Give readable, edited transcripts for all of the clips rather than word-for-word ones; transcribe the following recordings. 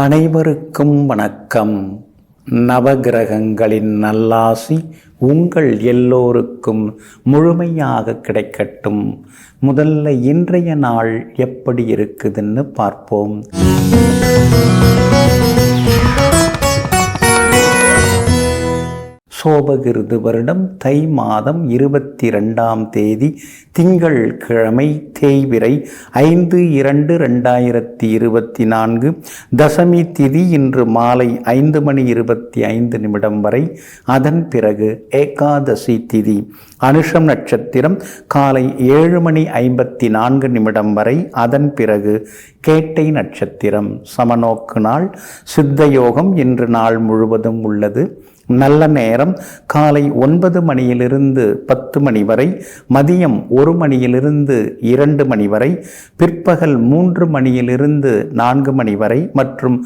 அனைவருக்கும் வணக்கம். நவகிரகங்களின் நல்லாசி உங்கள் எல்லோருக்கும் முழுமையாக கிடைக்கட்டும். முதல்ல இன்றைய நாள் எப்படி இருக்குதுன்னு பார்ப்போம். சோபகிருது வருடம் தை மாதம் 22ஆம் தேதி திங்கள் கிழமை தேய்பிறை 5/2/2024 தசமி திதி இன்று மாலை 5:25 வரை. அதன் பிறகு ஏகாதசி திதி. அனுஷம் நட்சத்திரம் காலை 7:54 வரை. அதன் பிறகு கேட்டை நட்சத்திரம். சமநோக்கு நாள். சித்த யோகம் இன்று நாள் முழுவதும் உள்ளது. நல்ல நேரம் காலை 9 மணியிலிருந்து 10 மணி வரை, மதியம் 1 மணியிலிருந்து 2 மணி வரை, பிற்பகல் 3 மணியிலிருந்து 4 மணி வரை மற்றும்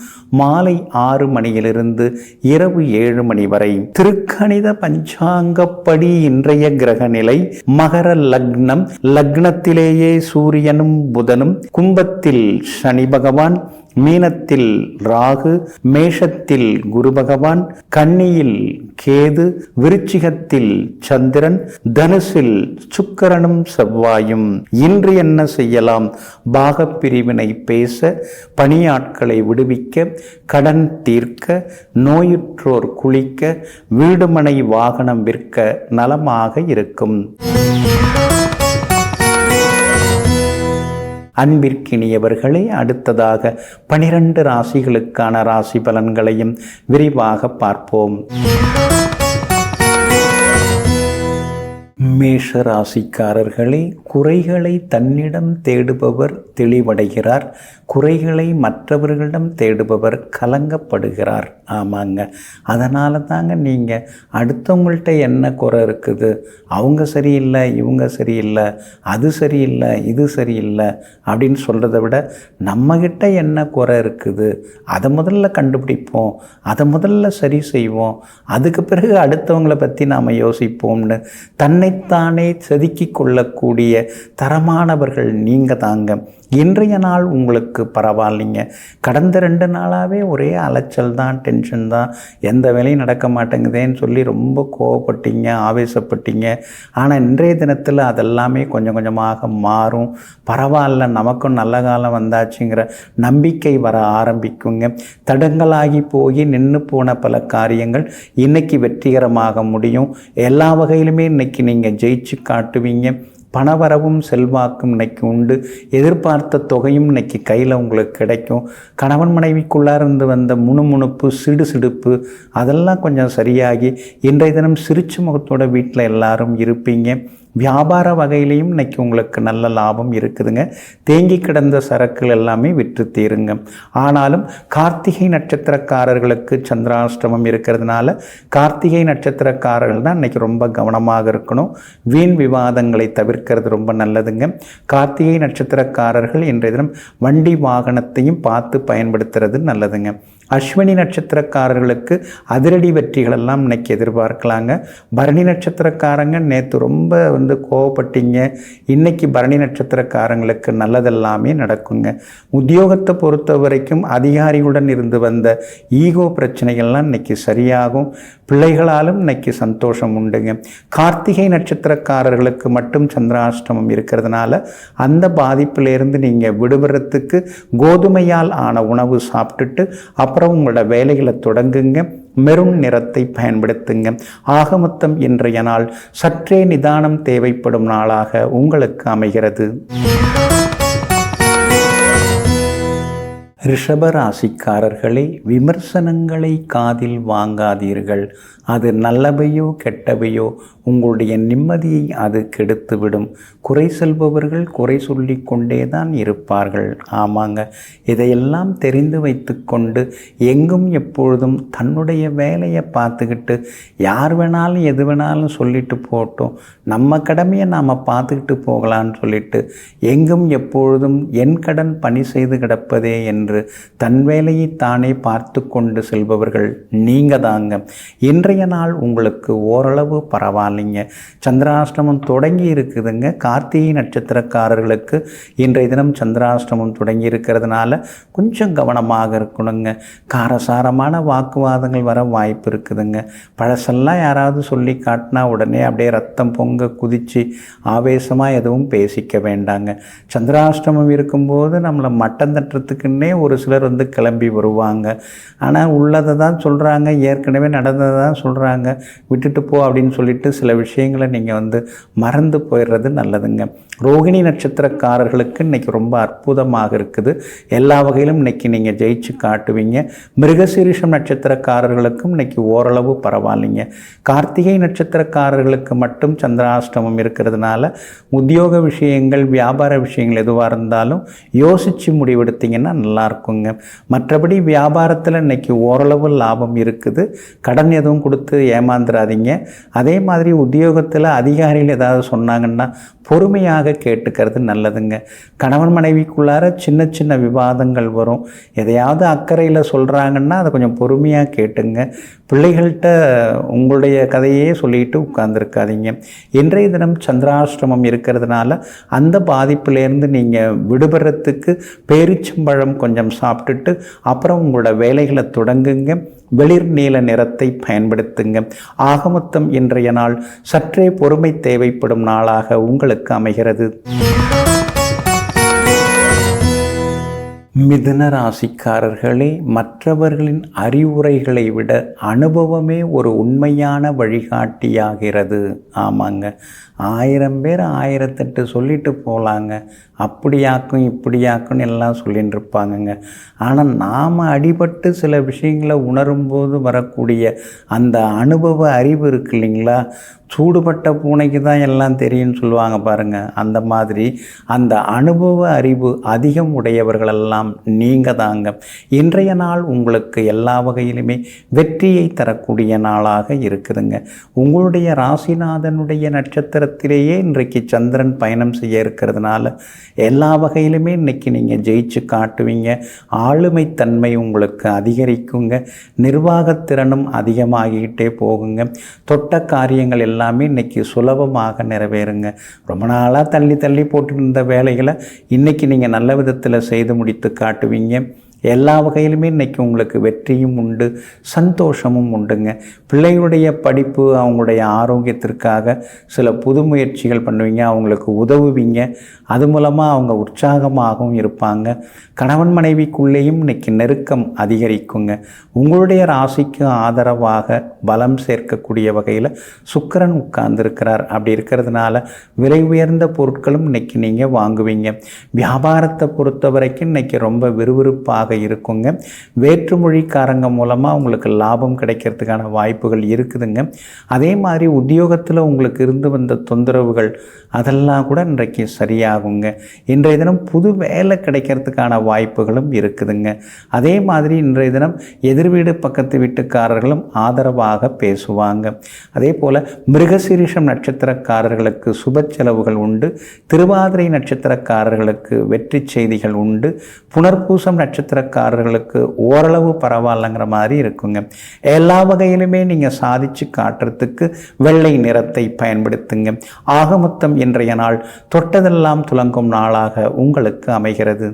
மாலை 6 மணியிலிருந்து இரவு 7 மணி வரை. திருக்கணித பஞ்சாங்கப்படி இன்றைய கிரக நிலை மகர லக்னம். லக்னத்திலேயே சூரியனும் புதனும், கும்பத்தில் சனி பகவான், மீனத்தில் ராகு, மேஷத்தில் குரு பகவான், கன்னியில் கேது, விருச்சிகத்தில் சந்திரன், தனுசில் சுக்கிரனும் செவ்வாயும். இன்று என்ன செய்யலாம்? பாகப் பிரிவினை பேச, பணியாட்களை விடுவிக்க, கடன் தீர்க்க, நோயுற்றோர் குளிக்க, வீடுமனை வாகனம் விற்க நலமாக இருக்கும். அன்பிற்கினியவர்களே, அடுத்ததாக 12 ராசிகளுக்கான ராசி பலன்களையும் விரிவாக பார்ப்போம். மேஷ ராசிக்காரர்களே, குறைகளை தன்னிடம் தேடுபவர் தெளிவடைகிறார். குறைகளை மற்றவர்களிடம் தேடுபவர் கலங்கப்படுகிறார். ஆமாங்க, அதனால தாங்க நீங்கள் அடுத்தவங்கள்ட்ட என்ன குறை இருக்குது, அவங்க சரியில்லை, இவங்க சரியில்லை, அது சரியில்லை, இது சரியில்லை அப்படின்னு சொல்கிறத விட நம்மக்கிட்ட என்ன குறை இருக்குது அதை முதல்ல கண்டுபிடிப்போம், அதை முதல்ல சரி செய்வோம், அதுக்கு பிறகு அடுத்தவங்களை பற்றி நாம் யோசிப்போம்னு தன்னைத்தானே செதுக்கி கொள்ளக்கூடிய தரமானவர்கள் நீங்கள் தாங்க. இன்றைய நாள் உங்களுக்கு பரவாயில்லைங்க. கடந்த 2 நாளாகவே ஒரே அலைச்சல் தான், டென்ஷன் தான், எந்த வேலையும் நடக்க மாட்டேங்குதேன்னு சொல்லி ரொம்ப கோவப்பட்டீங்க, ஆவேசப்பட்டீங்க. ஆனால் இன்றைய தினத்தில் அதெல்லாமே கொஞ்சம் கொஞ்சமாக மாறும். பரவாயில்ல, நமக்கும் நல்ல காலம் வந்தாச்சுங்கிற நம்பிக்கை வர ஆரம்பிக்குங்க. தடங்களாகி போய் நின்று போன பல காரியங்கள் இன்றைக்கி வெற்றிகரமாக முடியும். எல்லா வகையிலுமே இன்றைக்கி நீங்கள் ஜெயிச்சு காட்டுவீங்க. பணவரவும் செல்வாக்கும் இன்னைக்கு உண்டு. எதிர்பார்த்த தொகையும் இன்னைக்கு கையில் உங்களுக்கு கிடைக்கும். கணவன் மனைவிக்குள்ளார்ந்து வந்த முணுமுணுப்பு, சிடுசிடுப்பு அதெல்லாம் கொஞ்சம் சரியாகி இன்றைய தினம் சிரிச்சு முகத்தோட வீட்டில் எல்லாரும் இருப்பீங்க. வியாபார வகையிலையும் இன்னைக்கு உங்களுக்கு நல்ல லாபம் இருக்குதுங்க. தேங்கி கிடந்த சரக்குகள் எல்லாமே விற்று தீருங்க. ஆனாலும் கார்த்திகை நட்சத்திரக்காரர்களுக்கு சந்திராஷ்டமம் இருக்கிறதுனால கார்த்திகை நட்சத்திரக்காரர்கள் தான் இன்னைக்கு ரொம்ப கவனமாக இருக்கணும். வீண் விவாதங்களை தவிர்க்கிறது ரொம்ப நல்லதுங்க. கார்த்திகை நட்சத்திரக்காரர்கள் இன்றைய தினம் வண்டி வாகனத்தையும் பார்த்து பயன்படுத்துறது நல்லதுங்க. அஸ்வினி நட்சத்திரக்காரர்களுக்கு அதிரடி வெற்றிகளெல்லாம் இன்னைக்கு எதிர்பார்க்கலாங்க. பரணி நட்சத்திரக்காரங்க நேற்று ரொம்ப கோவப்பட்டீங்க. இன்னைக்கு பரணி நட்சத்திரக்காரங்களுக்கு நல்லதெல்லாமே நடக்குங்க. உத்தியோகத்தை பொறுத்த வரைக்கும் அதிகாரிகளுடன் இருந்து வந்த ஈகோ பிரச்சனைகள்லாம் இன்னைக்கு சரியாகும். பிள்ளைகளாலும் இன்னைக்கு சந்தோஷம் உண்டுங்க. கார்த்திகை நட்சத்திரக்காரர்களுக்கு மட்டும் சந்திராஷ்டமம் இருக்கிறதுனால அந்த பாதிப்பிலிருந்து நீங்கள் விடுபடுறதுக்கு கோதுமையால் ஆன உணவு சாப்பிட்டுட்டு அப்புறம் உங்களோட வேலைகளை தொடங்குங்க. மெரூன் நிறத்தை பயன்படுத்துங்க. ஆக மொத்தம் இன்றைய நாள் சற்றே நிதானம் தேவைப்படும் நாளாக உங்களுக்கு அமைகிறது. ரிஷபராசிக்காரர்களே, விமர்சனங்களை காதில் வாங்காதீர்கள். அது நல்லவையோ கெட்டவையோ உங்களுடைய நிம்மதியை அது கெடுத்துவிடும். குறை சொல்பவர்கள் குறை சொல்லி கொண்டே தான் இருப்பார்கள். ஆமாங்க, இதையெல்லாம் தெரிந்து வைத்து கொண்டு எங்கும் எப்பொழுதும் தன்னுடைய வேலையை பார்த்துக்கிட்டு யார் வேணாலும் எது வேணாலும் சொல்லிட்டு போட்டோம், நம்ம கடமையை நாம் பார்த்துக்கிட்டு போகலான்னு சொல்லிட்டு எங்கும் எப்பொழுதும் என் கடன் பணி செய்து கிடப்பதே என்று தன் வேலையை தானே பார்த்து கொண்டு செல்பவர்கள் நீங்க தாங்க. இன்றைய நாள் உங்களுக்கு ஓரளவு பரவாயில்ல. பரவாயில்லைங்க. சந்திராஷ்டமம் தொடங்கி இருக்குதுங்க. கார்த்திகை நட்சத்திரக்காரர்களுக்கு இன்றைய தினம் சந்திராஷ்டமம் தொடங்கி இருக்கிறதுனால கொஞ்சம் கவனமாக இருக்கணுங்க. காரசாரமான வாக்குவாதங்கள் வர வாய்ப்பு இருக்குதுங்க. பழசெல்லாம் யாராவது சொல்லி காட்டினா உடனே அப்படியே ரத்தம் பொங்க குதித்து ஆவேசமாக எதுவும் பேசிக்க வேண்டாங்க. சந்திராஷ்டமம் இருக்கும்போது நம்மளை மட்டம் தட்டுறதுக்குன்னே ஒரு சிலர் கிளம்பி வருவாங்க. ஆனால் உள்ளதை தான் சொல்கிறாங்க, ஏற்கனவே நடந்ததை தான் சொல்கிறாங்க. விட்டுட்டு போ அப்படின்னு சொல்லிட்டு சில விஷயங்களை நீங்கள் மறந்து போயிடுறது நல்லதுங்க. ரோகிணி நட்சத்திரக்காரர்களுக்கு இன்றைக்கி ரொம்ப அற்புதமாக இருக்குது. எல்லா வகையிலும் இன்றைக்கி நீங்கள் ஜெயிச்சு காட்டுவீங்க. மிருகசீரிஷம் நட்சத்திரக்காரர்களுக்கும் இன்றைக்கி ஓரளவு பரவாயில்லைங்க. கார்த்திகை நட்சத்திரக்காரர்களுக்கு மட்டும் சந்திராஷ்டமம் இருக்கிறதுனால உத்தியோக விஷயங்கள், வியாபார விஷயங்கள் எதுவாக இருந்தாலும் யோசித்து முடிவெடுத்தீங்கன்னா நல்லாயிருக்குங்க. மற்றபடி வியாபாரத்தில் இன்றைக்கி ஓரளவு லாபம் இருக்குது. கடன் எதுவும் கொடுத்து ஏமாந்துடாதீங்க. அதே மாதிரி உத்தியோகத்தில் அதிகாரிகள் ஏதாவது சொன்னாங்கன்னா பொறுமையாக கேட்டுக்கிறது நல்லதுங்க. கணவன் மனைவிக்குள்ளார சின்ன சின்ன விவாதங்கள் வரும். எதையாவது அக்கறையில் சொல்கிறாங்கன்னா அதை கொஞ்சம் பொறுமையாக கேட்டுங்க. பிள்ளைகள்கிட்ட உங்களுடைய கதையே சொல்லிட்டு உட்கார்ந்துருக்காதீங்க. இன்றைய தினம் சந்திராஷ்டமம் இருக்கிறதுனால அந்த பாதிப்பிலேருந்து நீங்கள் விடுபடுறதுக்கு பேரிச்சம்பழம் கொஞ்சம் சாப்பிட்டுட்டு அப்புறம் உங்களோட வேலைகளை தொடங்குங்க. வெளிர் நீல நிறத்தை பயன்படுத்துங்க. ஆகமொத்தம் இன்றைய நாள் சற்றே பொறுமை தேவைப்படும் நாளாக உங்களுக்கு அமைகிறது. மிதுன ராசிக்காரர்களே, மற்றவர்களின் அறிவுரைகளை விட அனுபவமே ஒரு உண்மையான வழிகாட்டியாகிறது. ஆமாங்க, 1000 பேர் 1008 சொல்லிட்டு போகலாங்க. அப்படியாக்கும் இப்படியாக்குன்னு எல்லாம் சொல்லிட்டு இருப்பாங்கங்க. ஆனால் நாம் அடிபட்டு சில விஷயங்களை உணரும்போது வரக்கூடிய அந்த அனுபவ அறிவு இருக்கு இல்லைங்களா, சூடுபட்ட பூனைக்கு தான் எல்லாம் தெரியும்னு சொல்லுவாங்க பாருங்கள். அந்த மாதிரி அந்த அனுபவ அறிவு அதிகம் உடையவர்களெல்லாம் நீங்கள் தாங்க. இன்றைய நாள் உங்களுக்கு எல்லா வகையிலுமே வெற்றியை தரக்கூடிய நாளாக இருக்குதுங்க. உங்களுடைய ராசிநாதனுடைய நட்சத்திரத்திலேயே இன்றைக்கு சந்திரன் பயணம் செய்ய இருக்கிறதுனால எல்லா வகையிலுமே இன்றைக்கி நீங்கள் ஜெயிச்சு காட்டுவீங்க. ஆளுமை தன்மை உங்களுக்கு அதிகரிக்குங்க. நிர்வாகத்திறனும் அதிகமாகிக்கிட்டே போகுங்க. தொட்ட காரியங்கள் எல்லாமே இன்றைக்கி சுலபமாக நிறைவேறுங்க. ரொம்ப நாளாக தள்ளி தள்ளி போட்டு இருந்த வேலைகளை இன்றைக்கி நீங்கள் நல்ல விதத்தில் செய்து முடித்து காட்டுவீங்க. எல்லா வகையிலுமே இன்றைக்கி உங்களுக்கு வெற்றியும் உண்டு, சந்தோஷமும் உண்டுங்க. பிள்ளைகளுடைய படிப்பு, அவங்களுடைய ஆரோக்கியத்திற்காக சில புது முயற்சிகள் பண்ணுவீங்க, அவங்களுக்கு உதவுவீங்க. அது மூலமாக அவங்க உற்சாகமாகவும் இருப்பாங்க. கணவன் மனைவிக்குள்ளேயும் இன்றைக்கி நெருக்கம் அதிகரிக்குங்க. உங்களுடைய ராசிக்கு ஆதரவாக பலம் சேர்க்கக்கூடிய வகையில் சுக்கிரன் உட்கார்ந்துருக்கிறார். அப்படி இருக்கிறதுனால விலை உயர்ந்த பொருட்களும் இன்றைக்கி நீங்கள் வாங்குவீங்க. வியாபாரத்தை பொறுத்த வரைக்கும் இன்றைக்கி ரொம்ப விறுவிறுப்பாக இருக்குங்க. வேற்றுமொழிக்காரங்க மூலமாக உங்களுக்கு லாபம் கிடைக்கிறதுக்கான வாய்ப்புகள் இருக்குதுங்க. அதே மாதிரி உத்தியோகத்தில் உங்களுக்கு இருந்து வந்த தொந்தரவுகள் அதெல்லாம் கூட இன்றைக்கு சரியாகுங்க. இன்றைய தினம் புது வேலை கிடைக்கிறதுக்கான வாய்ப்புகளும் இருக்குதுங்க. அதே மாதிரி இன்றைய தினம் எதிர்வீடு பக்கத்து வீட்டுக்காரர்களும் ஆதரவாக பேசுவாங்க. அதே போல் மிருகசீரிஷம் நட்சத்திரக்காரர்களுக்கு சுப செலவுகள் உண்டு. திருவாதிரை நட்சத்திரக்காரர்களுக்கு வெற்றி செய்திகள் உண்டு. புனர்பூசம் நட்சத்திரக்காரர்களுக்கு ஓரளவு பரவாயில்லைங்கிற மாதிரி இருக்குங்க. எல்லா வகையிலுமே நீங்கள் சாதிச்சு காட்டுறதுக்கு வெள்ளை நிறத்தை பயன்படுத்துங்க. ஆக மொத்தம் இன்றைய நாள் தொட்டதெல்லாம் துலங்கும் நாளாக உங்களுக்கு அமைகிறது.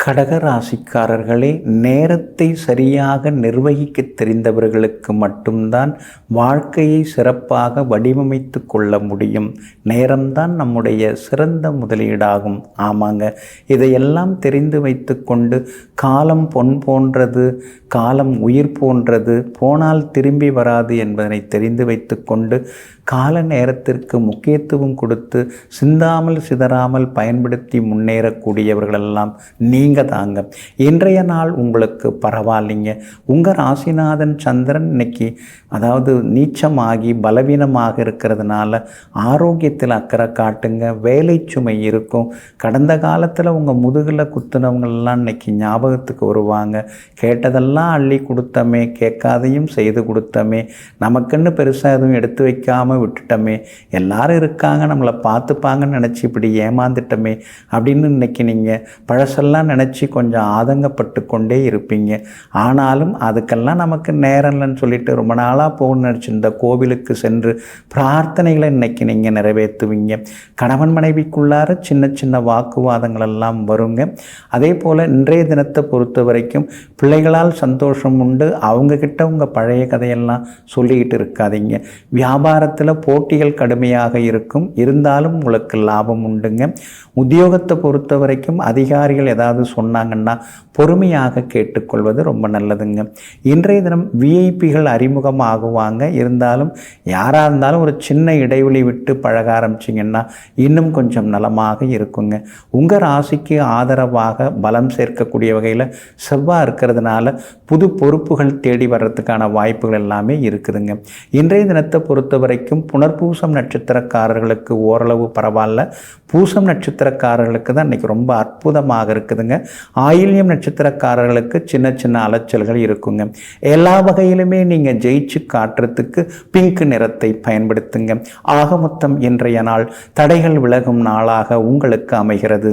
கடகராசிக்காரர்களே, நேரத்தை சரியாக நிர்வகிக்க தெரிந்தவர்களுக்கு மட்டும்தான் வாழ்க்கையை சிறப்பாக வடிவமைத்து கொள்ள முடியும். நேரம்தான் நம்முடைய சிறந்த முதலீடாகும். ஆமாங்க, இதையெல்லாம் தெரிந்து வைத்து கொண்டு காலம் பொன் போன்றது, காலம் உயிர் போன்றது, போனால் திரும்பி வராது என்பதனை தெரிந்து வைத்து கொண்டு கால நேரத்திற்கு முக்கியத்துவம் கொடுத்து சிந்தாமல் சிதறாமல் பயன்படுத்தி முன்னேறக்கூடியவர்களெல்லாம் நீங்கள் தாங்க. இன்றைய நாள் உங்களுக்கு பரவாயில்லைங்க. உங்கள் ராசிநாதன் சந்திரன் இன்னைக்கு அதாவது நீச்சமாகி பலவீனமாக இருக்கிறதுனால ஆரோக்கியத்தில் அக்கறை காட்டுங்க. வேலை சுமை இருக்கும். கடந்த காலத்தில் உங்கள் முதுகில் குத்துனவங்களெல்லாம் இன்னைக்கு ஞாபகத்துக்கு வருவாங்க. கேட்டதெல்லாம் அள்ளி கொடுத்தமே, கேட்காதையும் செய்து கொடுத்தமே, நமக்குன்னு பெருசாக எதுவும் எடுத்து வைக்காமல் பண்ணாமல் விட்டுட்டோமே, எல்லாரும் இருக்காங்க நம்மளை பார்த்துப்பாங்கன்னு நினச்சி இப்படி ஏமாந்துட்டோமே அப்படின்னு இன்றைக்கி நீங்கள் பழசெல்லாம் நினச்சி கொஞ்சம் ஆதங்கப்பட்டு கொண்டே இருப்பீங்க. ஆனாலும் அதுக்கெல்லாம் நமக்கு நேரம் இல்லைன்னு சொல்லிட்டு ரொம்ப நாளாக போகணும்னு நினச்சிருந்த கோவிலுக்கு சென்று பிரார்த்தனைகளை இன்றைக்கி நீங்கள் நிறைவேற்றுவீங்க. கணவன் மனைவிக்குள்ளார சின்ன சின்ன வாக்குவாதங்கள் எல்லாம் வருங்க. அதே போல் இன்றைய தினத்தை பொறுத்த வரைக்கும் பிள்ளைகளால் சந்தோஷம் உண்டு. அவங்கக்கிட்ட உங்கள் பழைய கதையெல்லாம் சொல்லிக்கிட்டு இருக்காதீங்க. வியாபாரத்தில் போட்டிகள் கடுமையாக இருக்கும், இருந்தாலும் உங்களுக்கு லாபம் உண்டுங்க. உத்தியோகத்தை பொறுத்த வரைக்கும் அதிகாரிகள் ஏதாவது சொன்னாங்கன்னா பொறுமையாக கேட்டுக்கொள்வது ரொம்ப நல்லதுங்க. இன்றைய தினம் விஐபிகள் அறிமுகம் ஆகுவாங்க. இருந்தாலும் யாராக இருந்தாலும் ஒரு சின்ன இடைவெளி விட்டு பழக ஆரம்பிச்சிங்கன்னா இன்னும் கொஞ்சம் நலமாக இருக்குங்க. உங்கள் ராசிக்கு ஆதரவாக பலம் சேர்க்கக்கூடிய வகையில் செவ்வாய் இருக்கிறதுனால புது பொறுப்புகள் தேடி வர்றதுக்கான வாய்ப்புகள் எல்லாமே இருக்குதுங்க. இன்றைய தினத்தை பொறுத்த வரைக்கும் புனர்பூசம் நட்சத்திரக்காரர்களுக்கு ஓரளவு பரவாயில்ல. பூசம் நட்சத்திரக்காரர்களுக்கு தான் இன்றைக்கி ரொம்ப அற்புதமாக இருக்குதுங்க. ஆயில்யம் நட்சத்திரக்காரர்களுக்கு சின்ன சின்ன அலைச்சல்கள் இருக்குங்க. எல்லா வகையிலுமே நீங்கள் ஜெயிச்சு காட்டுறதுக்கு பிங்க் நிறத்தை பயன்படுத்துங்க. ஆக மொத்தம் இன்றைய நாள் தடைகள் விலகும் நாளாக உங்களுக்கு அமைகிறது.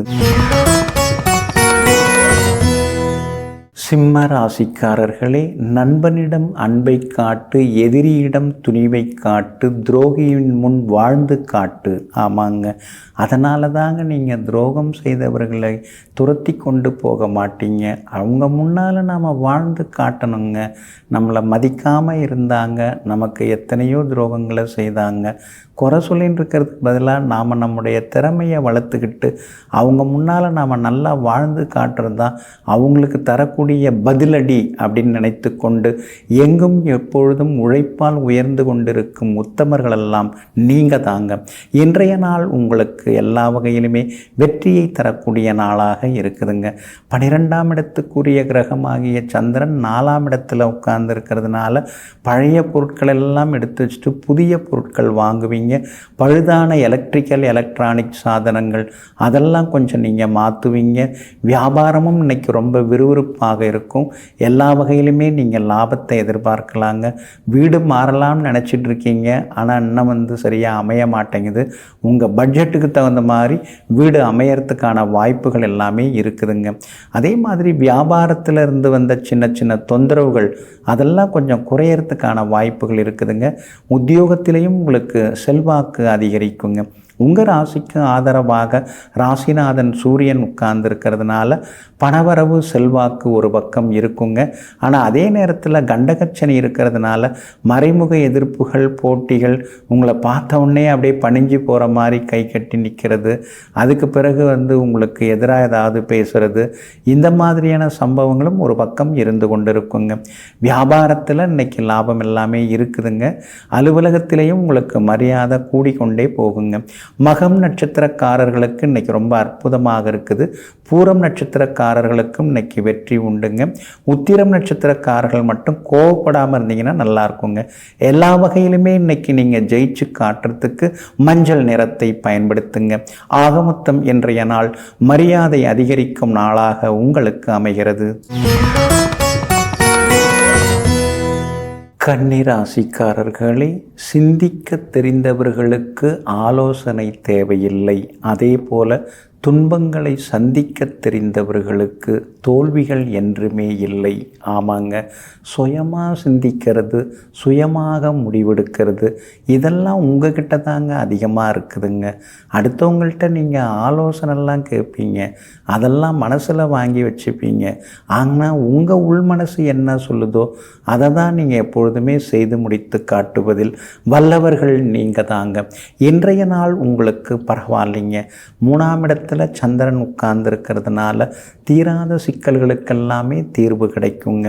சிம்ம ராசிக்காரர்களே, நண்பனிடம் அன்பை காட்டு, எதிரியிடம் துணிவை காட்டு, துரோகியின் முன் வாழ்ந்து காட்டு. ஆமாங்க, அதனால தாங்க நீங்கள் துரோகம் செய்தவர்களை துரத்தி கொண்டு போக மாட்டீங்க. அவங்க முன்னால் நாம் வாழ்ந்து காட்டணுங்க. நம்மளை மதிக்காமல் இருந்தாங்க, நமக்கு எத்தனையோ துரோகங்களை செய்தாங்க. குறை சொல்லின்னு இருக்கிறதுக்கு பதிலாக நாம் நம்முடைய திறமையை வளர்த்துக்கிட்டு அவங்க முன்னால் நாம் நல்லா வாழ்ந்து காட்டுறது தான் அவங்களுக்கு தரக்கூடிய பதிலடி அப்படின்னு நினைத்து கொண்டு எங்கும் எப்பொழுதும் உழைப்பால் உயர்ந்து கொண்டிருக்கும் உத்தமர்களெல்லாம் நீங்கள் தாங்க. இன்றைய நாள் உங்களுக்கு எல்லா வகையிலுமே வெற்றியை தரக்கூடிய நாளாக இருக்குதுங்க. 12ஆம் இடத்துக்குரிய கிரகமாகிய சந்திரன் 4ஆம் இடத்துல உட்கார்ந்து இருக்கிறதுனால பழைய பொருட்கள் எல்லாம் எடுத்து வச்சுட்டு புதிய பொருட்கள் வாங்குவீங்க. பழுதான எலக்ட்ரானிக் சாதனங்கள் அதெல்லாம் கொஞ்சம் நீங்கள் மாற்றுவீங்க. வியாபாரமும் இன்னைக்கு ரொம்ப விறுவிறுப்பாக இருக்கும். எல்லா வகையிலுமே நீங்கள் லாபத்தை எதிர்பார்க்கலாங்க. வீடு மாறலாம்னு நினச்சிட்டு இருக்கீங்க, ஆனால் இன்னும் சரியாக அமைய மாட்டேங்குது. உங்கள் பட்ஜெட்டுக்கு தகுந்த மாதிரி வீடு அமையறதுக்கான வாய்ப்புகள் எல்லாமே இருக்குதுங்க. அதே மாதிரி வியாபாரத்தில் இருந்து வந்த சின்ன சின்ன தொந்தரவுகள் அதெல்லாம் கொஞ்சம் குறையறதுக்கான வாய்ப்புகள் இருக்குதுங்க. உத்தியோகத்திலையும் உங்களுக்கு செல்வாக்கு அதிகரிக்குங்க. உங்கள் ராசிக்கு ஆதரவாக ராசிநாதன் சூரியன் உட்கார்ந்து இருக்கிறதுனால பணவரவு செல்வாக்கு ஒரு பக்கம் இருக்குங்க. ஆனால் அதே நேரத்தில் கண்டகச்சனி இருக்கிறதுனால மறைமுக எதிர்ப்புகள், போட்டிகள், உங்களை பார்த்த உடனே அப்படியே பணிஞ்சு போகிற மாதிரி கை கட்டி நிற்கிறது, அதுக்கு பிறகு உங்களுக்கு எதிராக ஏதாவது பேசுகிறது, இந்த மாதிரியான சம்பவங்களும் ஒரு பக்கம் இருந்து கொண்டு இருக்குங்க. வியாபாரத்தில் இன்னைக்கு லாபம் எல்லாமே இருக்குதுங்க. அலுவலகத்திலையும் உங்களுக்கு மரியாதை கூடிக்கொண்டே போகுங்க. மகம் நட்சத்திரக்காரர்களுக்கு இன்னைக்கு ரொம்ப அற்புதமாக இருக்குது. பூரம் நட்சத்திரக்காரர்களுக்கும் இன்னைக்கு வெற்றி உண்டுங்க. உத்திரம் நட்சத்திரக்காரர்கள் மட்டும் கோவப்படாமல் இருந்தீங்கன்னா நல்லா இருக்குங்க. எல்லா வகையிலுமே இன்னைக்கு நீங்கள் ஜெயிச்சு காட்டுறதுக்கு மஞ்சள் நிறத்தை பயன்படுத்துங்க. ஆக மொத்தம் இன்றைய நாள் மரியாதை அதிகரிக்கும் நாளாக உங்களுக்கு அமைகிறது. கன்னிராசிக்காரர்களே, சிந்திக்க தெரிந்தவர்களுக்கு ஆலோசனை தேவையில்லை. அதே போல துன்பங்களை சந்திக்க தெரிந்தவர்களுக்கு தோல்விகள் என்றுமே இல்லை. ஆமாங்க, சுயமாக சிந்திக்கிறது, சுயமாக முடிவெடுக்கிறது, இதெல்லாம் உங்ககிட்ட தாங்க அதிகமாக இருக்குதுங்க. அடுத்தவங்கள்ட்ட நீங்கள் ஆலோசனைலாம் கேட்பீங்க, அதெல்லாம் மனசில் வாங்கி வச்சுப்பீங்க. ஆனால் உங்கள் உள் மனசு என்ன சொல்லுதோ அதை தான் நீங்கள் எப்பொழுதுமே செய்து முடித்து காட்டுவதில் வல்லவர்கள் நீங்கள் தாங்க. இன்றைய நாள் உங்களுக்கு பரவாயில்லைங்க. 3ஆம் இடத்துல சந்திரன் உட்கார்ந்து இருக்கிறதுனால தீராத சிக்கல்களுக்கெல்லாமே தீர்வு கிடைக்குங்க.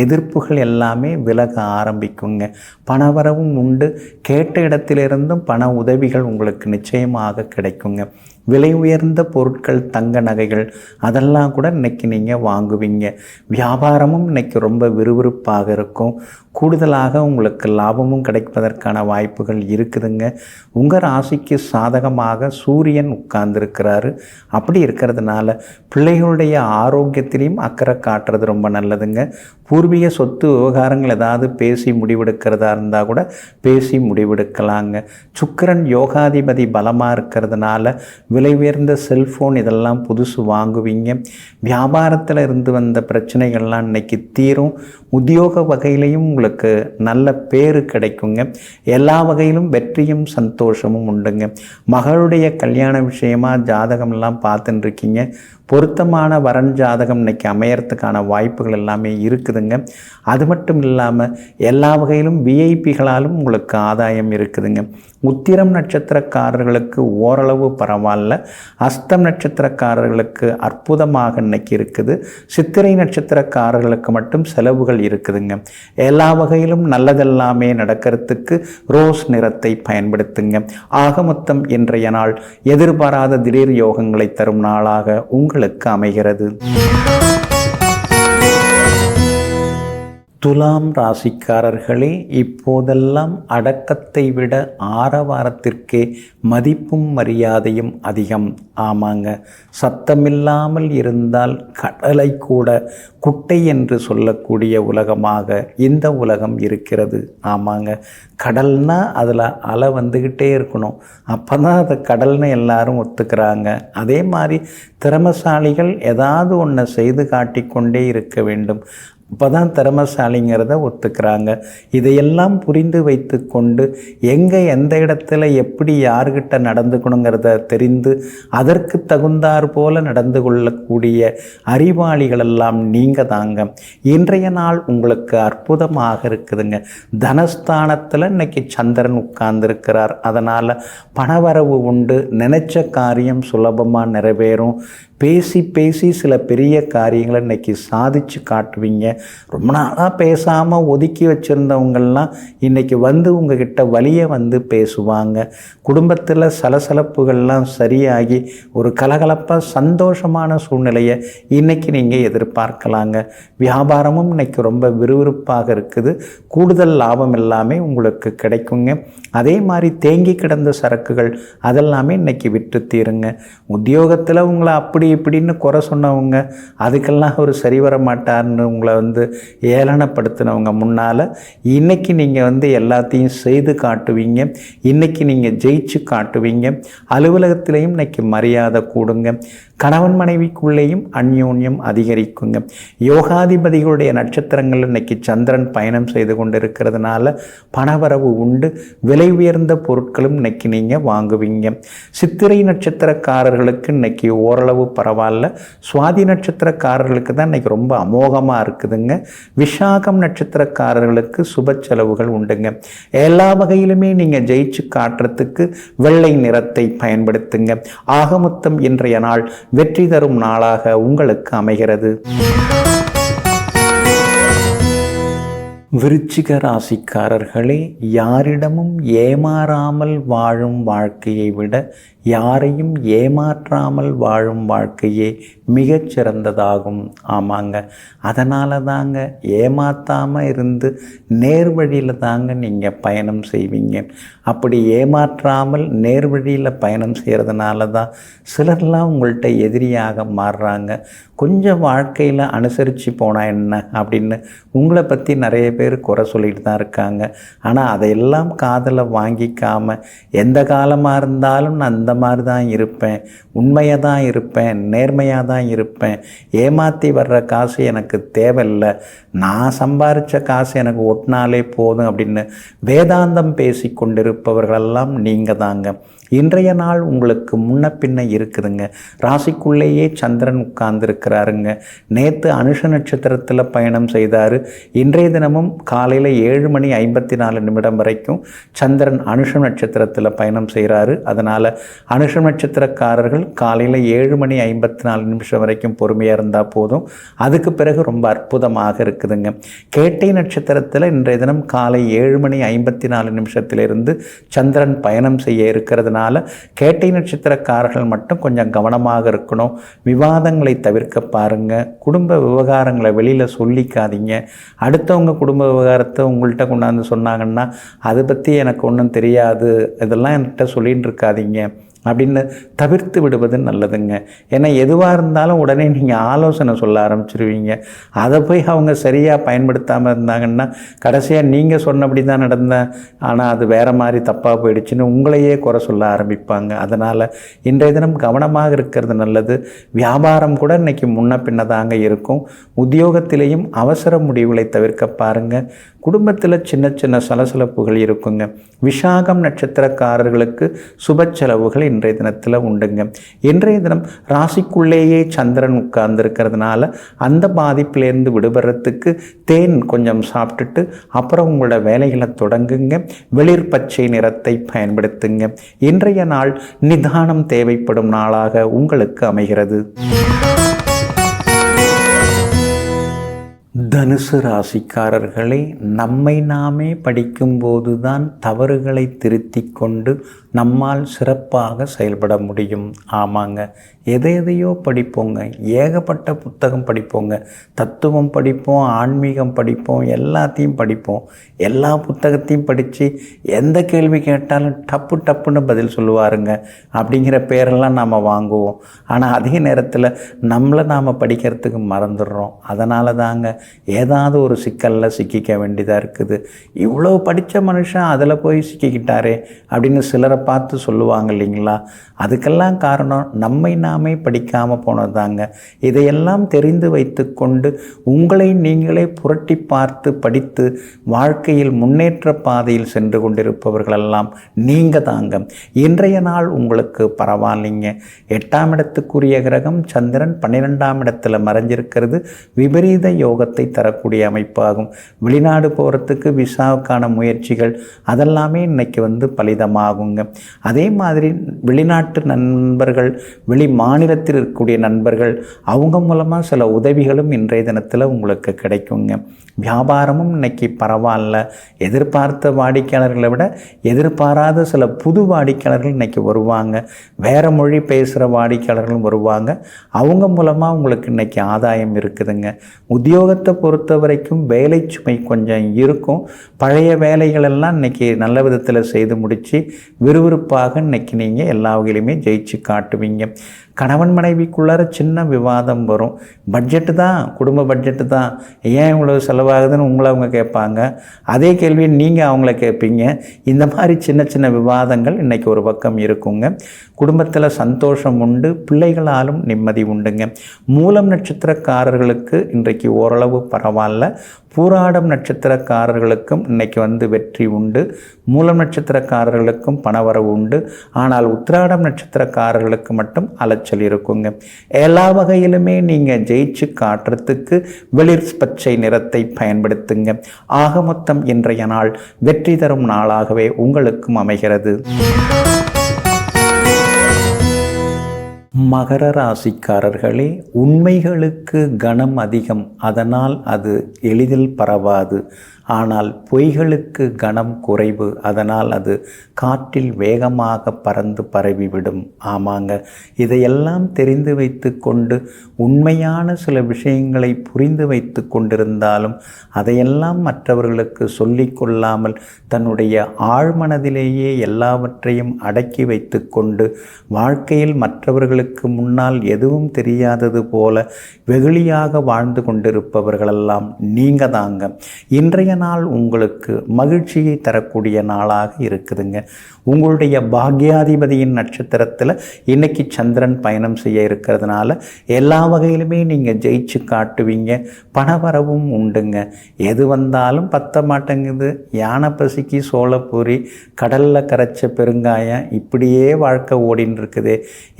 எதிர்ப்புகள் எல்லாமே விலக ஆரம்பிக்குங்க. பணவரவும் உண்டு. கேட்ட இடத்திலிருந்தும் பண உதவிகள் உங்களுக்கு நிச்சயமாக கிடைக்குங்க. விலை உயர்ந்த பொருட்கள், தங்க நகைகள் அதெல்லாம் கூட இன்றைக்கி நீங்கள் வாங்குவீங்க. வியாபாரமும் இன்றைக்கி ரொம்ப விறுவிறுப்பாக இருக்கும். கூடுதலாக உங்களுக்கு லாபமும் கிடைப்பதற்கான வாய்ப்புகள் இருக்குதுங்க. உங்கள் ராசிக்கு சாதகமாக சூரியன் உட்கார்ந்துருக்கிறாரு. அப்படி இருக்கிறதுனால பிள்ளைகளுடைய ஆரோக்கியத்திலையும் அக்கறை காட்டுறது ரொம்ப நல்லதுங்க. பூர்வீக சொத்து விவகாரங்கள் ஏதாவது பேசி முடிவெடுக்கிறதா இருந்தால் கூட பேசி முடிவெடுக்கலாங்க. சுக்கிரன் யோகாதிபதி பலமாக இருக்கிறதுனால விலை உயர்ந்த செல்ஃபோன் இதெல்லாம் புதுசு வாங்குவீங்க. வியாபாரத்தில் இருந்து வந்த பிரச்சனைகள்லாம் இன்றைக்கி தீரும். உத்தியோக வகையிலையும் உங்களுக்கு நல்ல பேர் கிடைக்குங்க. எல்லா வகையிலும் வெற்றியும் சந்தோஷமும் உண்டுங்க. மகளுடைய கல்யாண விஷயமாக ஜாதகம்லாம் பார்த்துட்டு இருக்கீங்க. பொருத்தமான வரன் ஜாதகம் இன்றைக்கி அமையறதுக்கான வாய்ப்புகள் எல்லாமே இருக்குதுங்க. அது மட்டும் இல்லாமல் எல்லா வகையிலும் விஐபிகளாலும் உங்களுக்கு ஆதாயம் இருக்குதுங்க. உத்திரம் நட்சத்திரக்காரர்களுக்கு ஓரளவு பரவாயில்ல. அஸ்தம் நட்சத்திரக்காரர்களுக்கு அற்புதமாக இன்னைக்கு இருக்குது. சித்திரை நட்சத்திரக்காரர்களுக்கு மட்டும் செலவுகள் இருக்குதுங்க. எல்லா வகையிலும் நல்லதெல்லாமே நடக்கிறதுக்கு ரோஸ் நிறத்தை பயன்படுத்துங்க. ஆக மொத்தம் இன்றைய நாள் எதிர்பாராத திடீர் யோகங்களை தரும் நாளாக உங்களுக்கு அமைகிறது. துலாம் ராசிக்காரர்களே, இப்போதெல்லாம் அடக்கத்தை விட ஆரவாரத்திற்கே மதிப்பும் மரியாதையும் அதிகம். ஆமாங்க, சத்தமில்லாமல் இருந்தால் கடலை கூட குட்டை என்று சொல்லக்கூடிய உலகமாக இந்த உலகம் இருக்கிறது. ஆமாங்க, கடல்னா அதில் அலை வந்துக்கிட்டே இருக்கணும். அப்போ தான் அதை கடல்னு எல்லாரும் ஒத்துக்கிறாங்க. அதே மாதிரி திறமசாலிகள் ஏதாவது ஒன்றை செய்து காட்டிக்கொண்டே இருக்க வேண்டும். இப்போ தான் திறமசாலிங்கிறத ஒத்துக்கிறாங்க. இதையெல்லாம் புரிந்து வைத்து கொண்டு எங்கே எந்த இடத்துல எப்படி யார்கிட்ட நடந்துக்கணுங்கிறத தெரிந்து அதற்கு தகுந்தாற் போல நடந்து கொள்ளக்கூடிய அறிவாளிகளெல்லாம் நீங்கள் தாங்க. இன்றைய நாள் உங்களுக்கு அற்புதமாக இருக்குதுங்க. தனஸ்தானத்தில் இன்னைக்கு சந்திரன் உட்கார்ந்துருக்கிறார். அதனால் பணவரவு உண்டு. நினைச்ச காரியம் சுலபமாக நிறைவேறும். பேசி பேசி சில பெரிய காரியங்களை இன்றைக்கி சாதித்து காட்டுவீங்க. ரொம்ப நாளாக பேசாமல் ஒதுக்கி வச்சுருந்தவங்கள்லாம் இன்றைக்கி வந்து உங்ககிட்ட வழியை வந்து பேசுவாங்க. குடும்பத்தில் சலசலப்புகள்லாம் சரியாகி ஒரு கலகலப்பாக சந்தோஷமான சூழ்நிலையை இன்றைக்கி நீங்கள் எதிர்பார்க்கலாங்க. வியாபாரமும் இன்றைக்கி ரொம்ப விறுவிறுப்பாக இருக்குது. கூடுதல் லாபம் எல்லாமே உங்களுக்கு கிடைக்குங்க. அதே மாதிரி தேங்கி கிடந்த சரக்குகள் அதெல்லாமே இன்றைக்கி விட்டு தீருங்க. உத்தியோகத்தில் உங்களை அப்படி இப்படின்னு குறை சொன்னவங்க, அதுக்கெல்லாம் ஒரு சரி வர மாட்டார்னு உங்களை வந்து ஏளனப்படுத்தினவங்க முன்னால் இன்றைக்கி நீங்கள் எல்லாத்தையும் செய்து காட்டுவீங்க. இன்றைக்கி நீங்கள் ஜெயிச்சு காட்டுவீங்க. அலுவலகத்திலையும் இன்றைக்கி மரியாதை கூடுங்க. கணவன் மனைவிக்குள்ளேயும் அந்யோன்யம் அதிகரிக்குங்க. யோகாதிபதிகளுடைய நட்சத்திரங்கள் இன்றைக்கி சந்திரன் பயணம் செய்து கொண்டு இருக்கிறதுனால பணவரவு உண்டு. விலை உயர்ந்த பொருட்களும் இன்றைக்கி நீங்கள் வாங்குவீங்க. சித்திரை நட்சத்திரக்காரர்களுக்கு இன்றைக்கி ஓரளவு பரவாயில்ல. சுவாதி நட்சத்திரக்காரர்களுக்கு தான் இன்றைக்கி ரொம்ப அமோகமாக இருக்குதுங்க. விசாகம் நட்சத்திரக்காரர்களுக்கு சுப செலவுகள் உண்டுங்க. எல்லா வகையிலுமே நீங்கள் ஜெயிச்சு காட்டுறதுக்கு வெள்ளை நிறத்தை பயன்படுத்துங்க. ஆக மொத்தம் இன்றைய நாள் வெற்றி தரும் நாளாக உங்களுக்கு அமைகிறது. விருச்சிக ராசிக்காரர்களே, யாரிடமும் ஏமாறாமல் வாழும் வாழ்க்கையை விட யாரையும் ஏமாற்றாமல் வாழும் வாழ்க்கையே மிகச்சிறந்ததாகும். ஆமாங்க, அதனால தாங்க ஏமாற்றாமல் இருந்து நேர்வழியில் தாங்க நீங்கள் பயணம் செய்வீங்க. அப்படி ஏமாற்றாமல் நேர்வழியில் பயணம் செய்கிறதுனால தான் சிலர்லாம் உங்கள்கிட்ட எதிரியாக மாறுறாங்க. கொஞ்சம் வாழ்க்கையில் அனுசரித்து போனால் என்ன அப்படின்னு உங்களை பற்றி நிறைய பேர் குறை சொல்லிட்டு தான் இருக்காங்க. ஆனால் அதையெல்லாம் காதில் வாங்கிக்காமல் எந்த காலமாக இருந்தாலும் நான் அந்த மாதிரி தான் இருப்பேன், உண்மையாக தான் இருப்பேன், நேர்மையாக தான் இருப்பேன், ஏமாற்றி வர்ற காசு எனக்கு தேவையில்லை, நான் சம்பாதிச்ச காசு எனக்கு ஒட்டினாலே போதும் அப்படின்னு வேதாந்தம் பேசி கொண்டிருப்பவர்களெல்லாம் நீங்கள் தாங்க. இன்றைய நாள் உங்களுக்கு முன்ன பின்ன இருக்குதுங்க. ராசிக்குள்ளேயே சந்திரன் உட்கார்ந்துருக்கிறாருங்க. நேற்று அனுஷ நட்சத்திரத்தில் பயணம் செய்தார். இன்றைய தினமும் காலையில் 7:54 வரைக்கும் சந்திரன் அனுஷ நட்சத்திரத்தில் பயணம் செய்கிறாரு. அதனால் அனுஷ நட்சத்திரக்காரர்கள் காலையில் 7:54 வரைக்கும் பொறுமையாக இருந்தால் போதும். அதுக்கு பிறகு ரொம்ப அற்புதமாக இருக்குதுங்க. கேட்டை நட்சத்திரத்தில் இன்றைய தினம் காலை 7:54 சந்திரன் பயணம் செய்ய இருக்கிறதுனால அதனால் கேட்டை நட்சத்திரக்காரர்கள் மட்டும் கொஞ்சம் கவனமாக இருக்கணும். விவாதங்களை தவிர்க்க பாருங்கள். குடும்ப விவகாரங்களை வெளியில் சொல்லிக்காதீங்க. அடுத்தவங்க குடும்ப விவகாரத்தை உங்கள்கிட்ட கொண்டாந்து சொன்னாங்கன்னா அதை பற்றி எனக்கு ஒன்றும் தெரியாது, இதெல்லாம் என்கிட்ட சொல்லின்னு இருக்காதீங்க அப்படின்னு தவிர்த்து விடுவது நல்லதுங்க. ஏன்னா எதுவாக இருந்தாலும் உடனே நீங்கள் ஆலோசனை சொல்ல ஆரம்பிச்சிருவீங்க. அதை போய் அவங்க சரியாக பயன்படுத்தாமல் இருந்தாங்கன்னா கடைசியாக நீங்கள் சொன்னபடி தான் நடந்தேன், ஆனால் அது வேறு மாதிரி தப்பாக போயிடுச்சுன்னு உங்களையே குறை சொல்ல ஆரம்பிப்பாங்க. அதனால் இன்றைய தினம் கவனமாக இருக்கிறது நல்லது. வியாபாரம் கூட இன்றைக்கி முன்ன பின்ன தாங்க இருக்கும். உத்தியோகத்திலேயும் அவசர முடிவுகளை தவிர்க்க பாருங்கள். குடும்பத்தில் சின்ன சின்ன சலசலப்புகள் இருக்குங்க. விசாகம் நட்சத்திரக்காரர்களுக்கு சுப செலவுகள் இன்றைய தினத்தில் உண்டுங்க. இன்றைய தினம் ராசிக்குள்ளேயே சந்திரன் உட்கார்ந்துருக்கிறதுனால அந்த பாதிப்பிலேருந்து விடுபடுறதுக்கு தேன் கொஞ்சம் சாப்பிட்டுட்டு அப்புறம் உங்களோட வேலைகளை தொடங்குங்க. வெளிர் பச்சை நிறத்தை பயன்படுத்துங்க. இன்றைய நாள் நிதானம் தேவைப்படும் நாளாக உங்களுக்கு அமைகிறது. தனுசு ராசிக்காரர்களை நம்மை நாமே படிக்கும்போது தான் தவறுகளை திருத்தி கொண்டு நம்மால் சிறப்பாக செயல்பட முடியும். ஆமாங்க, எதையோ படிப்போங்க, ஏகப்பட்ட புத்தகம் படிப்போங்க, தத்துவம் படிப்போம், ஆன்மீகம் படிப்போம், எல்லாத்தையும் படிப்போம். எல்லா புத்தகத்தையும் படித்து எந்த கேள்வி கேட்டாலும் டப்புன்னு பதில் சொல்லுவாருங்க அப்படிங்கிற பேரெல்லாம் நாம் வாங்குவோம். ஆனால் அதே நேரத்தில் நம்மளை நாம் படிக்கிறதுக்கு மறந்துடுறோம். அதனால தாங்க ஏதாவது ஒரு சிக்கலில் சிக்கிக்க வேண்டியதாக இருக்குது. இவ்வளோ படித்த மனுஷன் அதில் போய் சிக்கிக்கிட்டாரே அப்படின்னு சிலரை பார்த்து சொல்லுவாங்க இல்லைங்களா? அதுக்கெல்லாம் காரணம் நம்மை நாமே படிக்காமல் போனது தாங்க. இதையெல்லாம் தெரிந்து வைத்து கொண்டு உங்களை நீங்களே புரட்டி பார்த்து படித்து வாழ்க்கையில் முன்னேற்ற பாதையில் சென்று கொண்டிருப்பவர்களெல்லாம் நீங்கள் தாங்க. இன்றைய நாள் உங்களுக்கு பரவாயில்லைங்க. 8ஆம் இடத்துக்குரிய கிரகம் சந்திரன் 12ஆம் இடத்துல மறைஞ்சிருக்கிறது விபரீத யோகத்தை தரக்கூடிய அமைப்பாகும். வெளிநாடு போகிறதுக்கு விசாவுக்கான முயற்சிகள் அதெல்லாமே இன்னைக்கு பலிதமாகுங்க. அதே மாதிரி வெளிநாட்டு நண்பர்கள், வெளி மாநிலத்தில் இருக்கக்கூடிய நண்பர்கள், அவங்க மூலமாக சில உதவிகளும் இன்றைய தினத்தில் உங்களுக்கு கிடைக்குங்க. வியாபாரமும் இன்னைக்கு பரவாயில்ல. எதிர்பார்த்த வாடிக்கையாளர்களை விட எதிர்பாராத சில புது வாடிக்கையாளர்கள் இன்னைக்கு வருவாங்க. வேறு மொழி பேசுகிற வாடிக்கையாளர்களும் வருவாங்க. அவங்க மூலமாக உங்களுக்கு இன்னைக்கு ஆதாயம் இருக்குதுங்க. உத்தியோகத்தை பொறுத்த வரைக்கும் வேலை சுமை கொஞ்சம் இருக்கும். பழைய வேலைகளெல்லாம் இன்னைக்கு நல்ல விதத்தில் செய்து முடித்து விறுவிறுப்பாக இன்னைக்கு நீங்கள் எல்லா வகையிலுமே ஜெயிச்சு காட்டுவீங்க. கணவன் மனைவிக்குள்ளார சின்ன விவாதம் வரும். பட்ஜெட்டு தான், குடும்ப பட்ஜெட்டு தான், ஏன் இவ்வளோ செலவாகுதுன்னு உங்களை அவங்க கேட்பாங்க. அதே கேள்வியை நீங்கள் அவங்கள கேட்பீங்க. இந்த மாதிரி சின்ன சின்ன விவாதங்கள் இன்றைக்கி ஒரு பக்கம் இருக்குங்க. குடும்பத்தில் சந்தோஷம் உண்டு, பிள்ளைகளாலும் நிம்மதி உண்டுங்க. மூலம் நட்சத்திரக்காரர்களுக்கு இன்றைக்கு ஓரளவு பரவாயில்ல. பூராடம் நட்சத்திரக்காரர்களுக்கும் இன்றைக்கி வெற்றி உண்டு. மூலம் நட்சத்திரக்காரர்களுக்கும் பணவரவு உண்டு. ஆனால் உத்திராடம் நட்சத்திரக்காரர்களுக்கு மட்டும் அலைச்சல் இருக்குங்க. எல்லா வகையிலுமே நீங்கள் ஜெயிச்சு காட்டுறதுக்கு வெளிர் பச்சை நிறத்தை பயன்படுத்துங்க. ஆக மொத்தம் இன்றைய நாள் வெற்றி தரும் நாளாகவே உங்களுக்கும் அமைகிறது. மகர ராசிக்காரர்களே, உண்மைகளுக்கு கனம் அதிகம், அதனால் அது எளிதில் பரவாது. ஆனால் பொய்களுக்கு கனம் குறைவு, அதனால் அது காற்றில் வேகமாக பறந்து பரவிவிடும். ஆமாங்க, இதையெல்லாம் தெரிந்து வைத்து கொண்டு உண்மையான சில விஷயங்களை புரிந்து வைத்து கொண்டிருந்தாலும் அதையெல்லாம் மற்றவர்களுக்கு சொல்லிக்கொள்ளாமல் தன்னுடைய ஆழ்மனதிலேயே எல்லாவற்றையும் அடக்கி வைத்து கொண்டு வாழ்க்கையில் மற்றவர்களுக்கு முன்னால் எதுவும் தெரியாதது போல வெகுளியாக வாழ்ந்து கொண்டிருப்பவர்களெல்லாம் நீங்கள் தாங்க. இன்றைய நாள் உங்களுக்கு மகிழ்ச்சியை தரக்கூடிய நாளாக இருக்குதுங்க. உங்களுடைய பாக்யாதிபதியின் நட்சத்திரத்தில் இன்னைக்கு சந்திரன் பயணம் செய்ய இருக்கிறதுனால எல்லா வகையிலுமே நீங்கள் ஜெயிச்சு காட்டுவீங்க. பணவரவும் உண்டுங்க. எது வந்தாலும் பத்த மாட்டேங்குது. யானை பசிக்கு சோளப்பூரி, கடலில் கரைச்ச பெருங்காயம், இப்படியே வாழ்க்கை ஓடின்னு இருக்குது.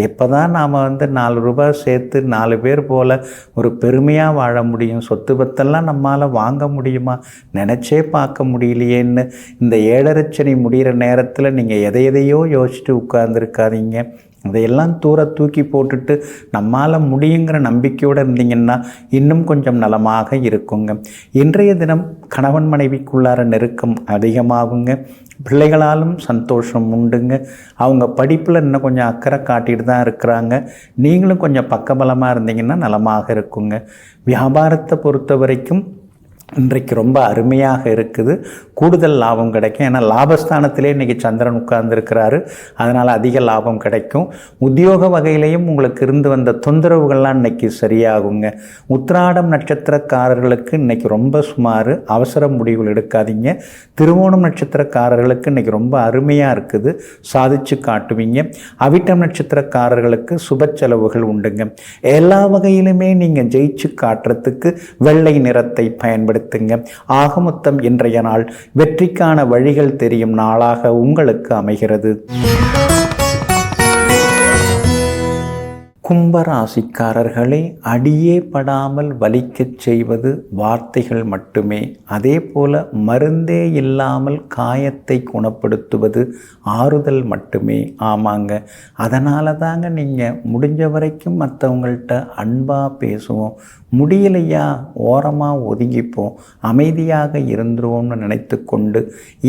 எப்போ தான் நாம் 4 ரூபாய் சேர்த்து 4 பேர் போல் ஒரு பெருமையாக வாழ முடியும்? சொத்து பத்தெல்லாம் நம்மால் வாங்க முடியுமா? நினச்சே பார்க்க முடியலையேன்னு இந்த 7.5 சனி முடிகிற நேரத்தில் நீங்கள் எதையோ யோசிச்சுட்டு உட்கார்ந்துருக்காதீங்க. அதையெல்லாம் தூக்கி போட்டுட்டு நம்மால் முடியுங்கிற நம்பிக்கையோடு இருந்தீங்கன்னா இன்னும் கொஞ்சம் நலமாக இருக்குங்க. இன்றைய தினம் கணவன் மனைவிக்குள்ளார நெருக்கம் அதிகமாகுங்க. பிள்ளைகளாலும் சந்தோஷம் உண்டுங்க. அவங்க படிப்பில் இன்னும் கொஞ்சம் அக்கறை காட்டிட்டு தான் இருக்கிறாங்க. நீங்களும் கொஞ்சம் பக்கபலமாக இருந்தீங்கன்னா நலமாக இருக்குங்க. வியாபாரத்தை பொறுத்த வரைக்கும் இன்றைக்கு ரொம்ப அருமையாக இருக்குது. கூடுதல் லாபம் கிடைக்கும். ஏன்னா லாபஸ்தானத்திலே இன்றைக்கி சந்திரன் உட்கார்ந்துருக்கிறாரு. அதனால் அதிக லாபம் கிடைக்கும். உத்தியோக வகையிலையும் உங்களுக்கு இருந்து வந்த தொந்தரவுகள்லாம் இன்றைக்கி சரியாகுங்க. உத்திராடம் நட்சத்திரக்காரர்களுக்கு இன்றைக்கி ரொம்ப சுமார் அவசர முடிவுகள் எடுக்காதீங்க. திருவோணம் நட்சத்திரக்காரர்களுக்கு இன்றைக்கி ரொம்ப அருமையாக இருக்குது, சாதிச்சு காட்டுவீங்க. அவிட்டம் நட்சத்திரக்காரர்களுக்கு சுப செலவுகள் உண்டுங்க. எல்லா வகையிலுமே நீங்கள் ஜெயிச்சு காட்டுறதுக்கு வெள்ளை நிறத்தை பயன்படுத்துங்க. ஆக மொத்தம் இன்றைய நாள் வெற்றிக்கான வழிகள் தெரியும் நாளாக உங்களுக்கு அமைகிறது. கும்பராசிக்காரர்களே, அடியே படாமல் வலிக்கச் செய்வது வார்த்தைகள் மட்டுமே. அதே போல மருந்தே இல்லாமல் காயத்தை குணப்படுத்துவது ஆறுதல் மட்டுமே. ஆமாங்க, அதனால தாங்க நீங்கள் முடிஞ்ச வரைக்கும் மற்றவங்கள்ட்ட அன்பாக பேசுவோம். முடியலையா ஓரமாக ஒதுங்கிப்போம், அமைதியாக இருந்துருவோம்னு நினைத்து கொண்டு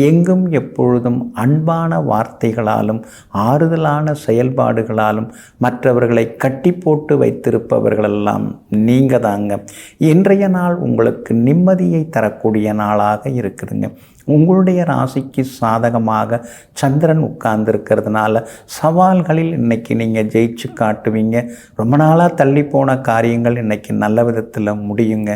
எங்கும் எப்பொழுதும் அன்பான வார்த்தைகளாலும் ஆறுதலான செயல்பாடுகளாலும் மற்றவர்களை கட்டி போட்டு வைத்திருப்பவர்களெல்லாம் நீங்கள் தாங்க. இன்றைய நாள் உங்களுக்கு நிம்மதியை தரக்கூடிய நாளாக இருக்குதுங்க. உங்களுடைய ராசிக்கு சாதகமாக சந்திரன் உட்கார்ந்துருக்கிறதுனால சவால்களில் இன்றைக்கி நீங்கள் ஜெயிச்சு காட்டுவீங்க. ரொம்ப நாளாக தள்ளி போன காரியங்கள் இன்றைக்கி நல்ல விதத்தில் முடியுங்க.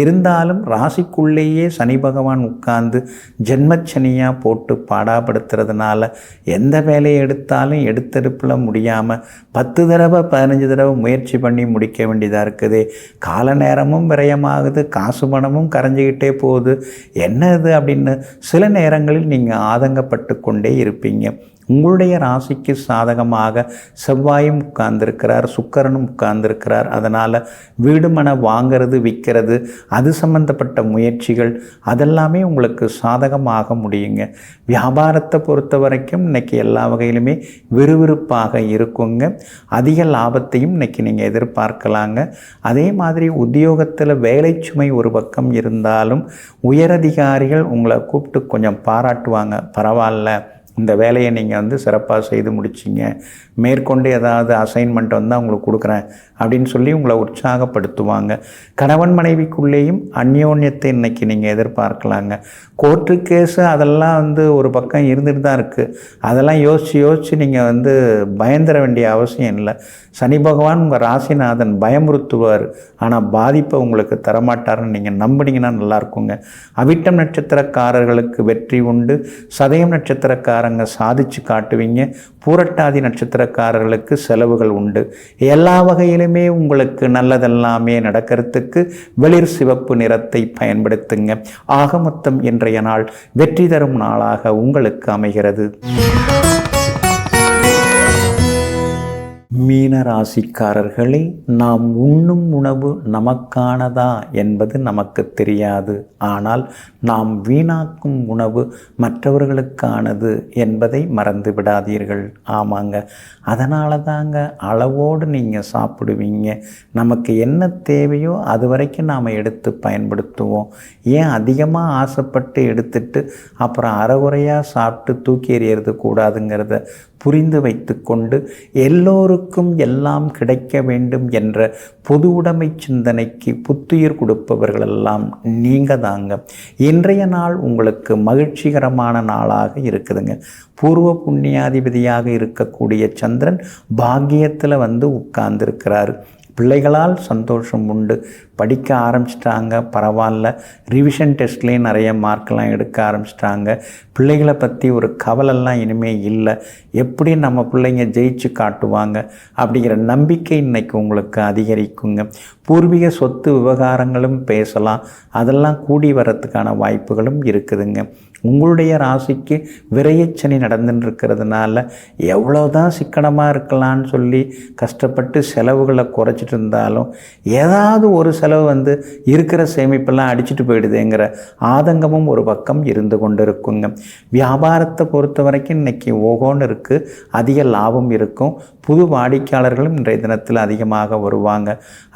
இருந்தாலும் ராசிக்குள்ளேயே சனி பகவான் உட்கார்ந்து ஜென்மச்சனியாக போட்டு பாடாப்படுத்துறதுனால எந்த வேலையை எடுத்தாலும் எடுத்தெடுப்பில் முடியாமல் 10 தடவை 15 தடவை முயற்சி பண்ணி முடிக்க வேண்டியதாக இருக்குது. கால நேரமும் விரயமாகுது, காசு பணமும் கரைஞ்சிக்கிட்டே போகுது. என்ன இது அப்படின்னு சில நேரங்களில் நீங்கள் ஆதங்கப்பட்டு கொண்டே இருப்பீங்க. உங்களுடைய ராசிக்கு சாதகமாக செவ்வாயும் உட்கார்ந்துருக்கிறார், சுக்கிரனும் உட்கார்ந்துருக்கிறார். அதனால் வீடு மனை வாங்கிறது விற்கிறது அது சம்பந்தப்பட்ட முயற்சிகள் அதெல்லாமே உங்களுக்கு சாதகமாக முடியுங்க. வியாபாரத்தை பொறுத்த வரைக்கும் இன்றைக்கி எல்லா வகையிலுமே விறுவிறுப்பாக இருக்குங்க. அதிக லாபத்தையும் இன்றைக்கி நீங்கள் எதிர்பார்க்கலாங்க. அதே மாதிரி உத்தியோகத்தில் வேலை சுமை ஒரு பக்கம் இருந்தாலும் உயரதிகாரிகள் உங்களை கூப்பிட்டு கொஞ்சம் பாராட்டுவாங்க. பரவாயில்ல, இந்த வேலையை நீங்கள் சிறப்பாக செய்து முடிச்சிங்க, மேற்கொண்டு ஏதாவது அசைன்மெண்ட் அவங்களுக்கு கொடுக்குறேன் அப்படின்னு சொல்லி உங்களை உற்சாகப்படுத்துவாங்க. கணவன் மனைவிக்குள்ளேயும் அந்யோன்யத்தை இன்றைக்கி நீங்கள் எதிர்பார்க்கலாங்க. கோர்ட்டு கேஸு அதெல்லாம் ஒரு பக்கம் இருந்துட்டு தான் இருக்குது. அதெல்லாம் யோசித்து நீங்கள் பயந்துட வேண்டிய அவசியம் இல்லை. சனி பகவான் உங்கள் ராசிநாதன் பயமுறுத்துவார், ஆனால் பாதிப்பை உங்களுக்கு தரமாட்டார்னு நீங்கள் நம்பினீங்கன்னா நல்லாயிருக்குங்க. அவிட்டம் நட்சத்திரக்காரர்களுக்கு வெற்றி உண்டு. சதயம் நட்சத்திரக்காரங்க சாதிச்சு காட்டுவீங்க. பூரட்டாதி நட்சத்திரக்காரர்களுக்கு செலவுகள் உண்டு. எல்லா வகையிலுமே உங்களுக்கு நல்லதெல்லாமே நடக்கிறதுக்கு வெளிர் சிவப்பு நிறத்தை பயன்படுத்துங்க. ஆக மொத்தம் இன்றைய நாள் வெற்றி தரும் நாளாக உங்களுக்கு அமைகிறது. மீன ராசிக்காரர்களே, நாம் உண்ணும் உணவு நமக்கானதா என்பது நமக்கு தெரியாது. ஆனால் நாம் வீணாக்கும் உணவு மற்றவர்களுக்கானது என்பதை மறந்து விடாதீர்கள். ஆமாங்க, அதனால தாங்க அளவோடு நீங்கள் சாப்பிடுவீங்க. நமக்கு என்ன தேவையோ அது வரைக்கும் நாம் எடுத்து பயன்படுத்துவோம். ஏன் அதிகமாக ஆசைப்பட்டு எடுத்துட்டு அப்புறம் அரைகுறையாக சாப்பிட்டு தூக்கி எறியறது கூடாதுங்கிறத புரிந்து வைத்து கொண்டு எல்லோருக்கும் எல்லாம் கிடைக்க வேண்டும் என்ற பொது உடைமை சிந்தனைக்கு புத்துயிர் கொடுப்பவர்களெல்லாம் நீங்கள் தாங்க. இன்றைய நாள் உங்களுக்கு மகிழ்ச்சிகரமான நாளாக இருக்குதுங்க. பூர்வ புண்ணியாதிபதியாக இருக்கக்கூடிய சந்திரன் பாக்கியத்தில் உட்கார்ந்துருக்கிறாரு. பிள்ளைகளால் சந்தோஷம் உண்டு. படிக்க ஆரம்பிச்சிட்டாங்க, பரவாயில்ல. ரிவிஷன் டெஸ்ட்லேயும் நிறைய மார்க்கெலாம் எடுக்க ஆரம்பிச்சிட்டாங்க. பிள்ளைகளை பற்றி ஒரு கவலைலாம் இனிமேல் இல்லை. எப்படி நம்ம பிள்ளைங்க ஜெயிச்சு காட்டுவாங்க அப்படிங்கிற நம்பிக்கை இன்றைக்கி உங்களுக்கு அதிகரிக்குங்க. பூர்வீக சொத்து விவகாரங்களும் பேசலாம். அதெல்லாம் கூடி வரத்துக்கான வாய்ப்புகளும் இருக்குதுங்க. உங்களுடைய ராசிக்கு விரயச்சனி நடந்துட்டு இருக்கிறதுனால எவ்வளோதான் சிக்கனமாக இருக்கலான்னு சொல்லி கஷ்டப்பட்டு செலவுகளை குறைச்சிட்டு இருந்தாலும் ஏதாவது ஒரு செலவு வந்து இருக்கிற சேமிப்பெல்லாம் அடிச்சுட்டு போயிடுதுங்கிற ஆதங்கமும் ஒரு பக்கம் இருந்து கொண்டு இருக்குங்க. வியாபாரத்தை பொறுத்த வரைக்கும் இன்றைக்கி ஓகோன்னு இருக்குது, அதிக லாபம் இருக்கும். புது வாடிக்கையாளர்களும் இன்றைய தினத்தில் அதிகமாக வருவாங்க.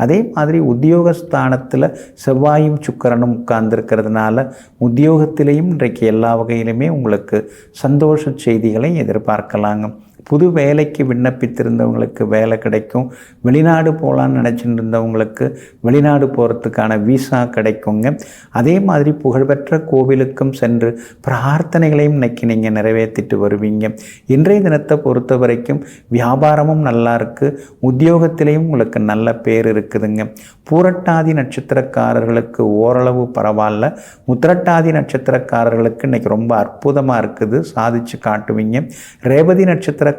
அதே மாதிரி உத்தியோகஸ்தானத்தில் செவ்வாயும் சுக்கிரனும் உட்கார்ந்துருக்கிறதுனால உத்தியோகத்திலையும் இன்றைக்கு எல்லா வகையிலுமே உங்களுக்கு சந்தோஷ செய்திகளை எதிர்பார்க்கலாங்க. புது வேலைக்கு விண்ணப்பித்திருந்தவங்களுக்கு வேலை கிடைக்கும். வெளிநாடு போகலான்னு நினச்சிட்டு இருந்தவங்களுக்கு வெளிநாடு போகிறதுக்கான விசா கிடைக்குங்க. அதே மாதிரி புகழ்பெற்ற கோவிலுக்கும் சென்று பிரார்த்தனைகளையும் இன்னைக்கு நீங்கள் நிறைவேற்றிட்டு வருவீங்க. இன்றைய தினத்தை பொறுத்த வரைக்கும் வியாபாரமும் நல்லா இருக்குது, உத்தியோகத்திலையும் உங்களுக்கு நல்ல பேர் இருக்குதுங்க. பூரட்டாதி நட்சத்திரக்காரர்களுக்கு ஓரளவு பரவாயில்ல. உத்திரட்டாதி நட்சத்திரக்காரர்களுக்கு இன்றைக்கி ரொம்ப அற்புதமாக இருக்குது, சாதிச்சு காட்டுவீங்க. ரேவதி நட்சத்திரக்காரர்கள்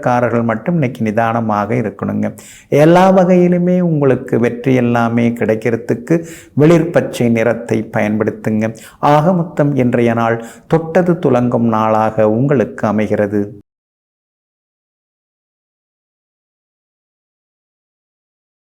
மட்டும் இன்னைக்கு நிதானமாக இருக்கணுங்க. எல்லா வகையிலுமே உங்களுக்கு வெற்றி எல்லாமே கிடைக்கிறதுக்கு வெளிர் பச்சை நிறத்தை பயன்படுத்துங்க. ஆக மொத்தம் இன்றைய நாள் தொட்டது துலங்கும் நாளாக உங்களுக்கு அமைகிறது.